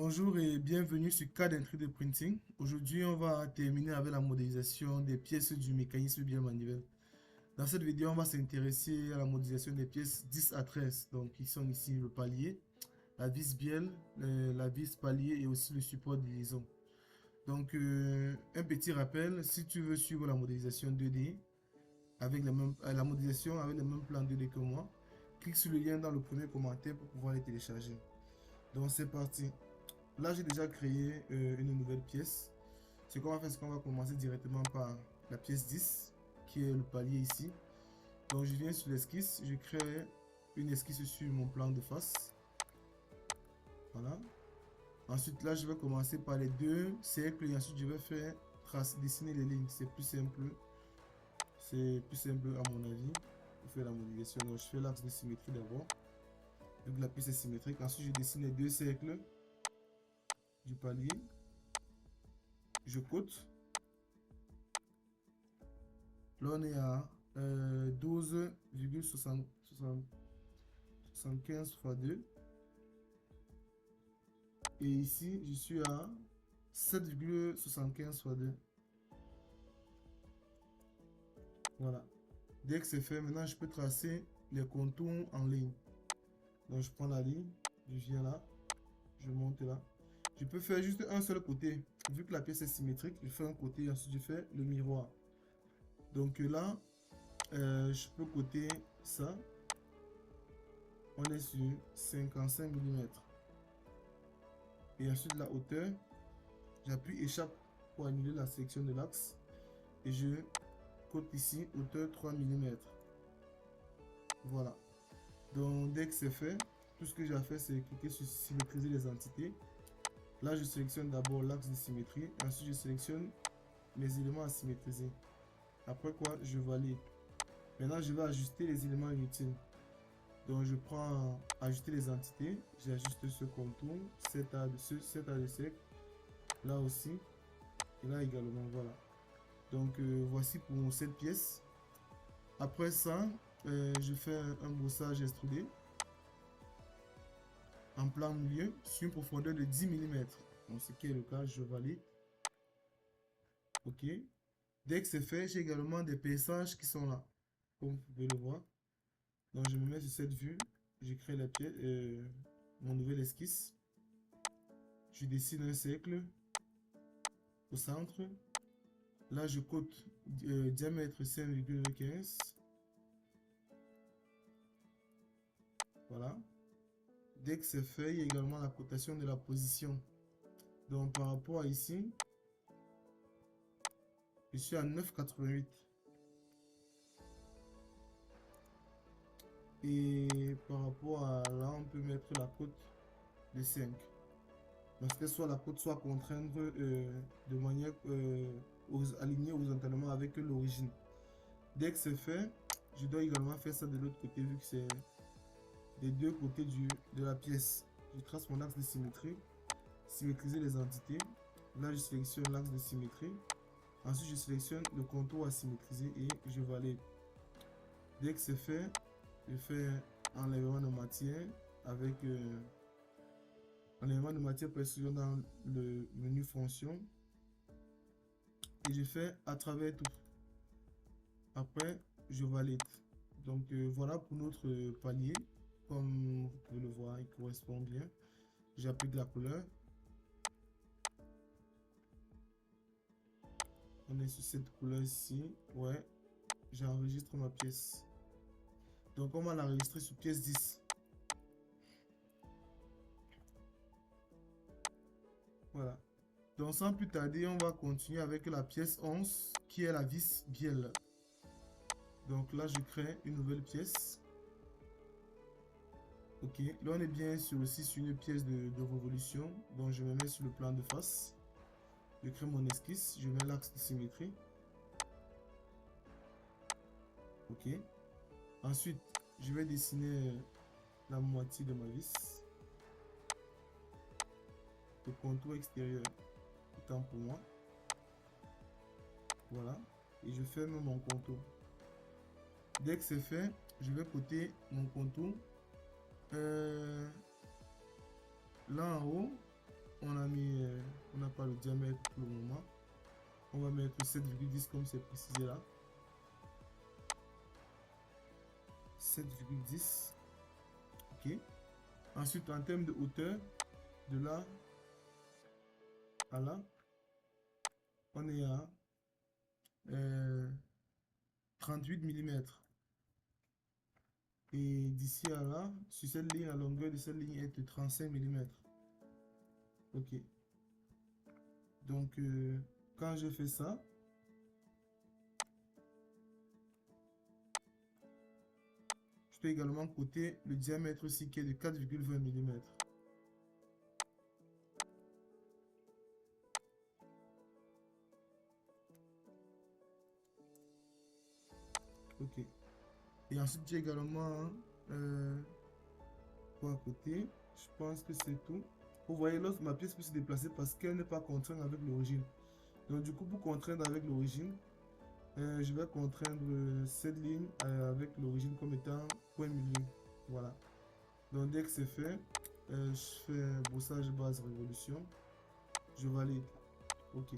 Bonjour et bienvenue sur Cas d'intrus de printing. Aujourd'hui, on va terminer avec la modélisation des pièces du mécanisme bielle manivelle. Dans cette vidéo, on va s'intéresser à la modélisation des pièces 10 à 13. Donc, qui sont ici le palier, la vis bielle, la vis palier et aussi le support de liaison. Donc, un petit rappel, si tu veux suivre la modélisation 2D, avec la modélisation avec le même plan 2D que moi, clique sur le lien dans le premier commentaire pour pouvoir les télécharger. Donc, c'est parti. Là, j'ai déjà créé une nouvelle pièce. Ce qu'on va faire, c'est qu'on va commencer directement par la pièce 10, qui est le palier ici. Donc, je viens sur l'esquisse, je crée une esquisse sur mon plan de face. Voilà. Ensuite, là, je vais commencer par les deux cercles et ensuite, je vais faire dessiner les lignes. C'est plus simple. C'est plus simple à mon avis pour faire la modélisation. Donc, je fais l'axe de symétrie d'abord. Vu que la pièce est symétrique. Ensuite, je dessine les deux cercles du palier. Je cote. Là, on est à 12,75 fois 2. Et ici, je suis à 7,75 fois 2. Voilà. Dès que c'est fait, maintenant, je peux tracer les contours en ligne. Donc, je prends la ligne, je viens là, je monte là. Je peux faire juste un seul côté. Vu que la pièce est symétrique, je fais un côté et ensuite je fais le miroir. Donc là, je peux coter ça. On est sur 55 mm. Et ensuite la hauteur, j'appuie échappe pour annuler la sélection de l'axe. Et je cote ici, hauteur 3 mm. Voilà. Donc dès que c'est fait, tout ce que j'ai à faire, c'est cliquer sur symétriser les entités. Là, je sélectionne d'abord l'axe de symétrie. Ensuite, je sélectionne les éléments à symétriser. Après quoi, je valide. Maintenant, je vais ajuster les éléments inutiles. Donc, je prends ajuster les entités. J'ajuste ce contour, cet A de cercle. Là aussi. Et là également, voilà. Donc, voici pour cette pièce. Après ça, je fais un brossage extrudé en plein milieu sur une profondeur de 10 mm. Donc, ce qui est le cas, je valide. OK. Dès que c'est fait, j'ai également des perçages qui sont là, comme vous pouvez le voir. Donc, je me mets sur cette vue. Je crée la pièce, mon nouvel esquisse. Je dessine un cercle au centre. Là, je cote diamètre 5,15. Voilà. Dès que c'est fait, il y a également la cotation de la position. Donc, par rapport à ici, je suis à 9,88. Et par rapport à là, on peut mettre la cote de 5. Parce que soit la cote soit contrainte de manière alignée horizontalement avec l'origine. Dès que c'est fait, je dois également faire ça de l'autre côté vu que c'est des deux côtés de la pièce. Je trace mon axe de symétrie, symétriser les entités. Là, je sélectionne l'axe de symétrie. Ensuite, je sélectionne le contour à symétriser et je valide. Dès que c'est fait, je fais enlèvement de matière avec enlèvement de matière précision dans le menu fonction. Et je fais à travers tout. Après, je valide. Donc voilà pour notre palier. Comme vous pouvez le voir, il correspond bien. J'applique la couleur. On est sur cette couleur ici. Ouais, j'enregistre ma pièce. Donc on va l'enregistrer sur pièce 10. Voilà. Donc sans plus tarder, on va continuer avec la pièce 11 qui est la vis bielle. Donc là, je crée une nouvelle pièce. Ok, là on est bien sur aussi sur une pièce de révolution. Donc je me mets sur le plan de face. Je crée mon esquisse, je mets l'axe de symétrie. Ok. Ensuite, je vais dessiner la moitié de ma vis. Le contour extérieur étant pour moi. Voilà. Et je ferme mon contour. Dès que c'est fait, je vais coter mon contour. Là en haut, on a mis, on n'a pas le diamètre pour le moment. On va mettre 7,10 comme c'est précisé là. 7,10. Ok. Ensuite, en termes de hauteur, de là à là, on est à 38 mm. Et d'ici à là, sur cette ligne, la longueur de cette ligne est de 35 mm. Ok. Donc, quand je fais ça, je peux également coter le diamètre aussi qui est de 4,20 mm. Ok. Et ensuite, j'ai également pour à côté. Je pense que c'est tout. Vous voyez, lorsque ma pièce peut se déplacer parce qu'elle n'est pas contrainte avec l'origine. Donc, du coup, pour contraindre avec l'origine, je vais contraindre cette ligne avec l'origine comme étant point milieu. Voilà. Donc, dès que c'est fait, je fais un brossage base révolution. Je valide. Ok.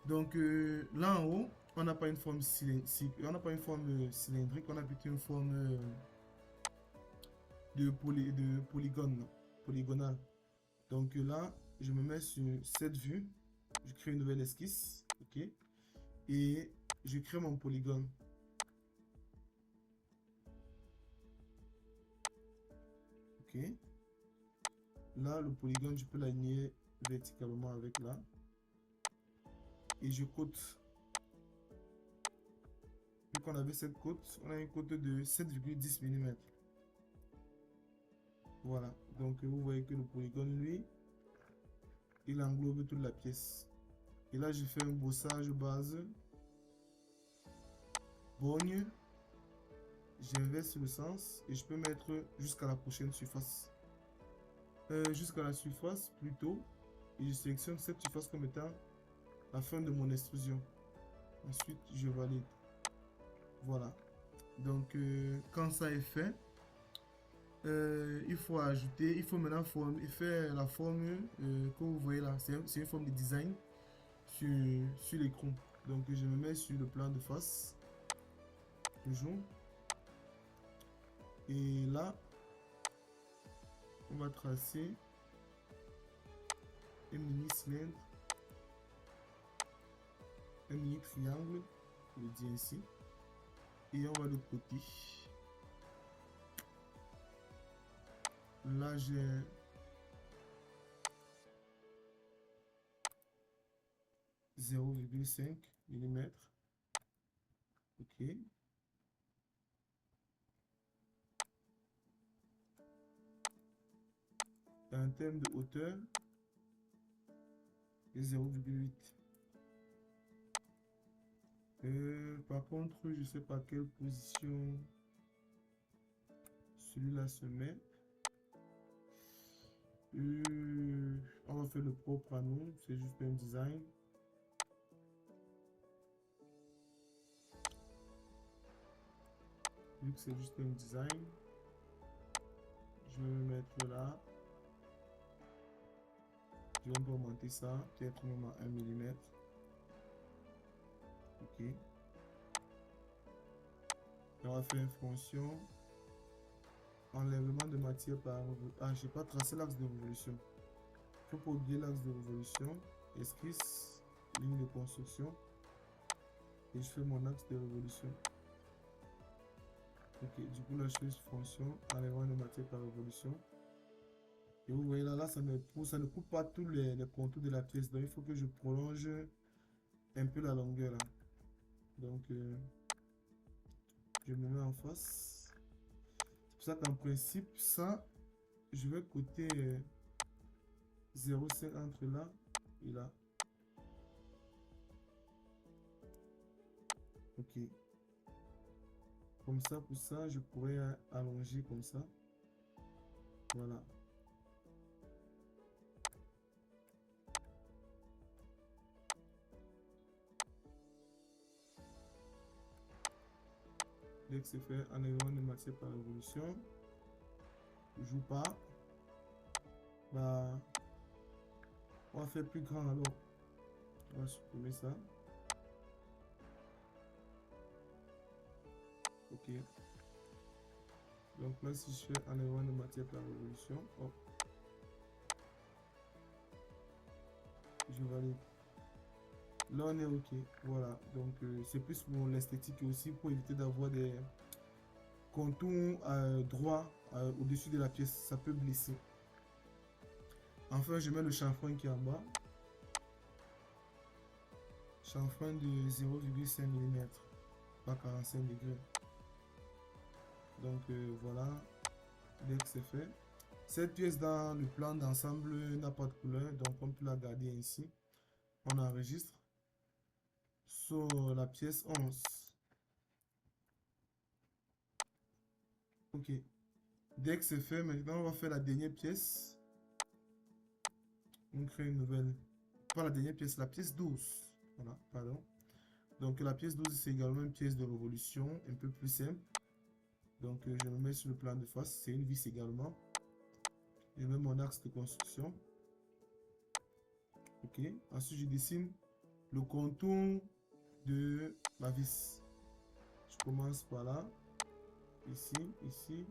Donc, là en haut, on n'a pas une forme cylindrique, on n'a pas une forme cylindrique, on a plutôt une forme de polygone, polygonale. Donc là, je me mets sur cette vue, je crée une nouvelle esquisse, ok, et je crée mon polygone. Ok. Là, le polygone, je peux l'aligner verticalement avec là. Et je cote. Vu qu'on avait cette cote, on a une cote de 7,10 mm. Voilà. Donc, vous voyez que le polygone, lui, il englobe toute la pièce. Et là, je fais un bossage base. Borgne. J'inverse le sens et je peux mettre jusqu'à la prochaine surface. Jusqu'à la surface plutôt. Et je sélectionne cette surface comme étant la fin de mon extrusion. Ensuite, je valide. Voilà. Donc, quand ça est fait, il faut ajouter, il faut maintenant faire la forme que vous voyez là. C'est une forme de design sur l'écran. Donc, je me mets sur le plan de face. Toujours. Et là, on va tracer un mini cylindre, un mini triangle, je le dis ainsi. Et on va le coter. Là, j'ai 0,5 mm. Ok. Et en termes de hauteur, 0,8. Par contre, je sais pas quelle position celui-là se met. On va faire le propre à nous, c'est juste un design. Vu que c'est juste un design, je vais me mettre là. Je vais augmenter ça, peut-être même à 1 mm. Ok. Et on va faire une fonction. Enlèvement de matière par... Ah, je n'ai pas tracé l'axe de révolution. Il faut pas oublier l'axe de révolution. Esquisse, ligne de construction. Et je fais mon axe de révolution. Ok, du coup là je fais fonction, enlèvement de matière par révolution. Et vous voyez là, ça ne coupe pas tous les contours de la pièce. Donc il faut que je prolonge un peu la longueur là. Donc je me mets en face. C'est pour ça qu'en principe, ça, je vais coter 0,5 entre là et là. Ok. Comme ça, pour ça, je pourrais allonger comme ça. Voilà. Dès que c'est fait, enlèvement de matière par révolution. Je joue pas. Bah, On va faire plus grand alors. On va supprimer ça. Ok. Donc là, si je fais enlèvement de matière par révolution, hop, je valide. Là, on est ok. Voilà. Donc, c'est plus pour l'esthétique et aussi pour éviter d'avoir des contours droits au-dessus de la pièce. Ça peut blesser. Enfin, je mets le chanfrein qui est en bas. Chanfrein de 0,5 mm par 45 degrés. Donc voilà, dès que c'est fait. Cette pièce dans le plan d'ensemble n'a pas de couleur, donc on peut la garder ainsi. On enregistre sur la pièce 11. Ok. Dès que c'est fait, maintenant on va faire la dernière pièce. On crée une nouvelle. Pas la dernière pièce, la pièce 12. Voilà, pardon. Donc la pièce 12, c'est également une pièce de révolution, un peu plus simple. Donc je me mets sur le plan de face, c'est une vis également. Je mets mon axe de construction. Ok. Ensuite, je dessine le contour de ma vis. Je commence par là. Ici, ici,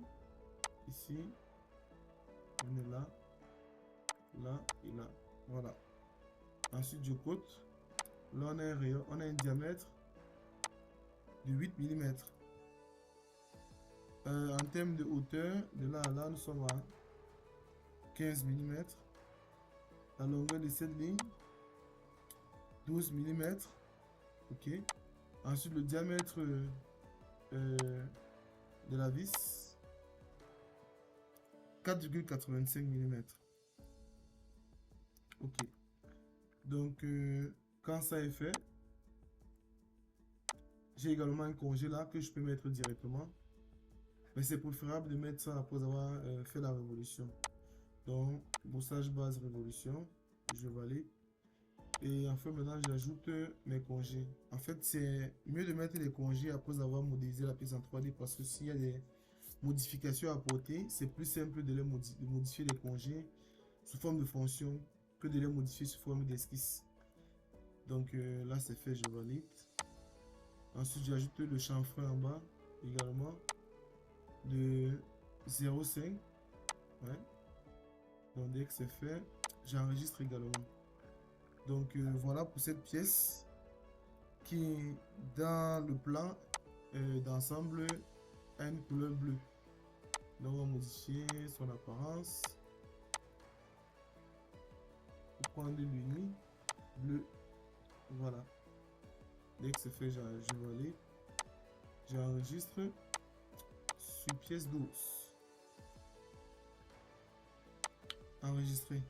ici. On est là, là et là. Voilà. Ensuite, je cote. Là, on a un rayon, on a un diamètre de 8 mm. En termes de hauteur, de là à là, nous sommes à 15 mm. La longueur de cette ligne, 12 mm. Ok. Ensuite, le diamètre de la vis, 4,85 mm. Ok. Donc, quand ça est fait, j'ai également un congé là que je peux mettre directement. Mais c'est préférable de mettre ça après avoir fait la révolution. Donc, brossage base révolution, je valide. Et enfin, maintenant, j'ajoute mes congés. En fait, c'est mieux de mettre les congés après avoir modélisé la pièce en 3D parce que s'il y a des modifications à apporter, c'est plus simple de modifier les congés sous forme de fonction que de les modifier sous forme d'esquisse. Donc là, c'est fait, je valide. Ensuite, j'ajoute le chanfrein en bas également de 0,5. Ouais. Donc dès que c'est fait, j'enregistre également. Donc voilà pour cette pièce qui, dans le plan d'ensemble, a une couleur bleue. Donc on va modifier son apparence. Pour prendre l'uni bleu. Voilà. Dès que c'est fait, je valide. J'enregistre sur pièce 12. Enregistrer.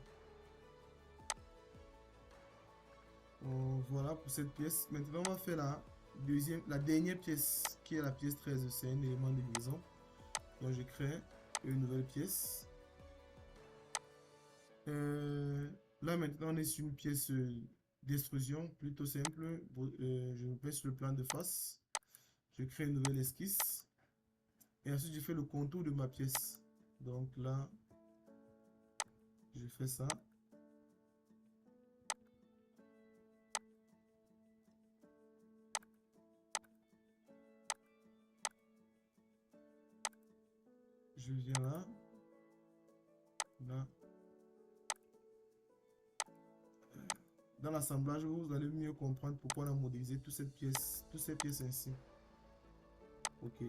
Voilà pour cette pièce. Maintenant, on va faire la dernière pièce qui est la pièce 13. C'est un élément de liaison. Donc, je crée une nouvelle pièce. Là, maintenant, on est sur une pièce d'extrusion plutôt simple. Je me mets sur le plan de face. Je crée une nouvelle esquisse. Et ensuite, je fais le contour de ma pièce. Donc là, je fais ça. Je viens là. Là. Dans l'assemblage, vous allez mieux comprendre pourquoi on a modélisé toutes ces pièces ainsi. Ok.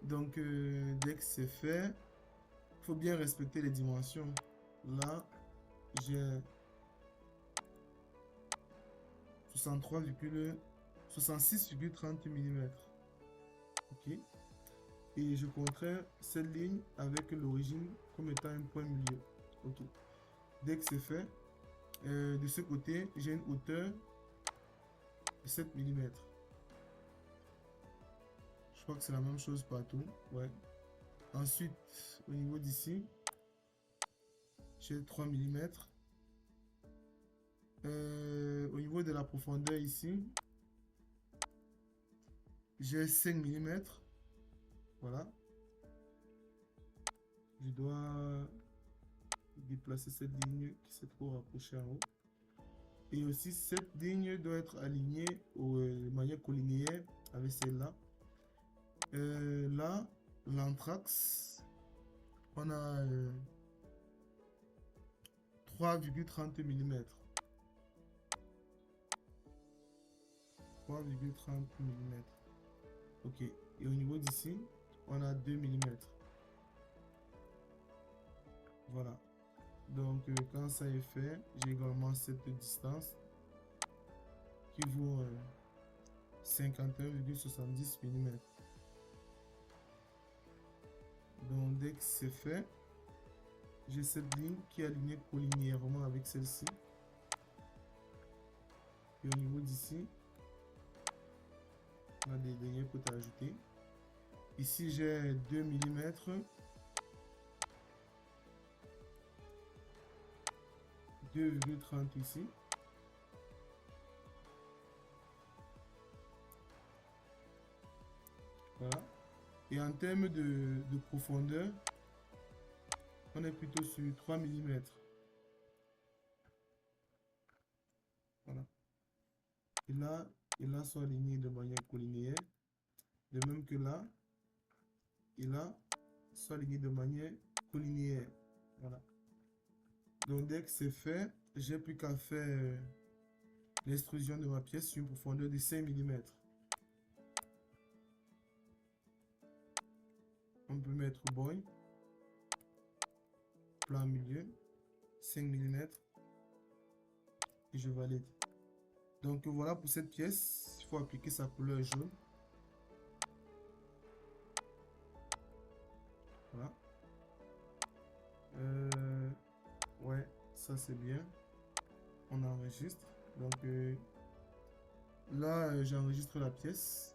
Donc, dès que c'est fait, il faut bien respecter les dimensions. Là, j'ai 66,30 mm. Ok. Et je contrains cette ligne avec l'origine comme étant un point milieu. Ok. Dès que c'est fait, de ce côté, j'ai une hauteur de 7 mm. Je crois que c'est la même chose partout. Ouais. Ensuite, au niveau d'ici, j'ai 3 mm. Au niveau de la profondeur ici, j'ai 5 mm. Voilà. Je dois déplacer cette ligne qui s'est trop rapprochée en haut. Et aussi, cette ligne doit être alignée de manière collinéaire avec celle-là. Là, l'anthrax, on a 3,30 mm. 3,30 mm. Ok. Et au niveau d'ici, on a 2 mm. Voilà. Donc, quand ça est fait, j'ai également cette distance qui vaut 51,70 mm. Donc, dès que c'est fait, j'ai cette ligne qui est alignée collinéairement avec celle-ci. Et au niveau d'ici, on a des derniers côtés à ajouter. Ici, j'ai 2 mm. 2,30 ici. Voilà. Et en termes de profondeur, on est plutôt sur 3 mm. Voilà. Et là sont alignés de manière collinéaire. De même que là, et là, sont alignés de manière collinéaire. Voilà. Donc dès que c'est fait, j'ai plus qu'à faire l'extrusion de ma pièce sur une profondeur de 5 mm. On peut mettre boy, plein milieu, 5 mm et je valide. Donc voilà pour cette pièce, il faut appliquer sa couleur jaune. Voilà. Ouais, ça c'est bien. On enregistre. Donc là, j'enregistre la pièce.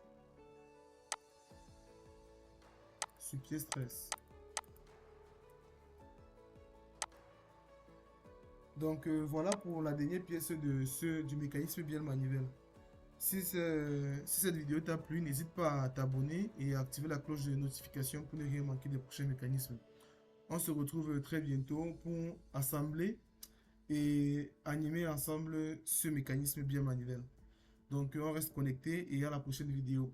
Sur pièce 13. Donc voilà pour la dernière pièce du mécanisme bielle manivelle. Si cette vidéo t'a plu, n'hésite pas à t'abonner et à activer la cloche de notification pour ne rien manquer des prochains mécanismes. On se retrouve très bientôt pour assembler et animer ensemble ce mécanisme bielle manivelle. Donc on reste connecté et à la prochaine vidéo.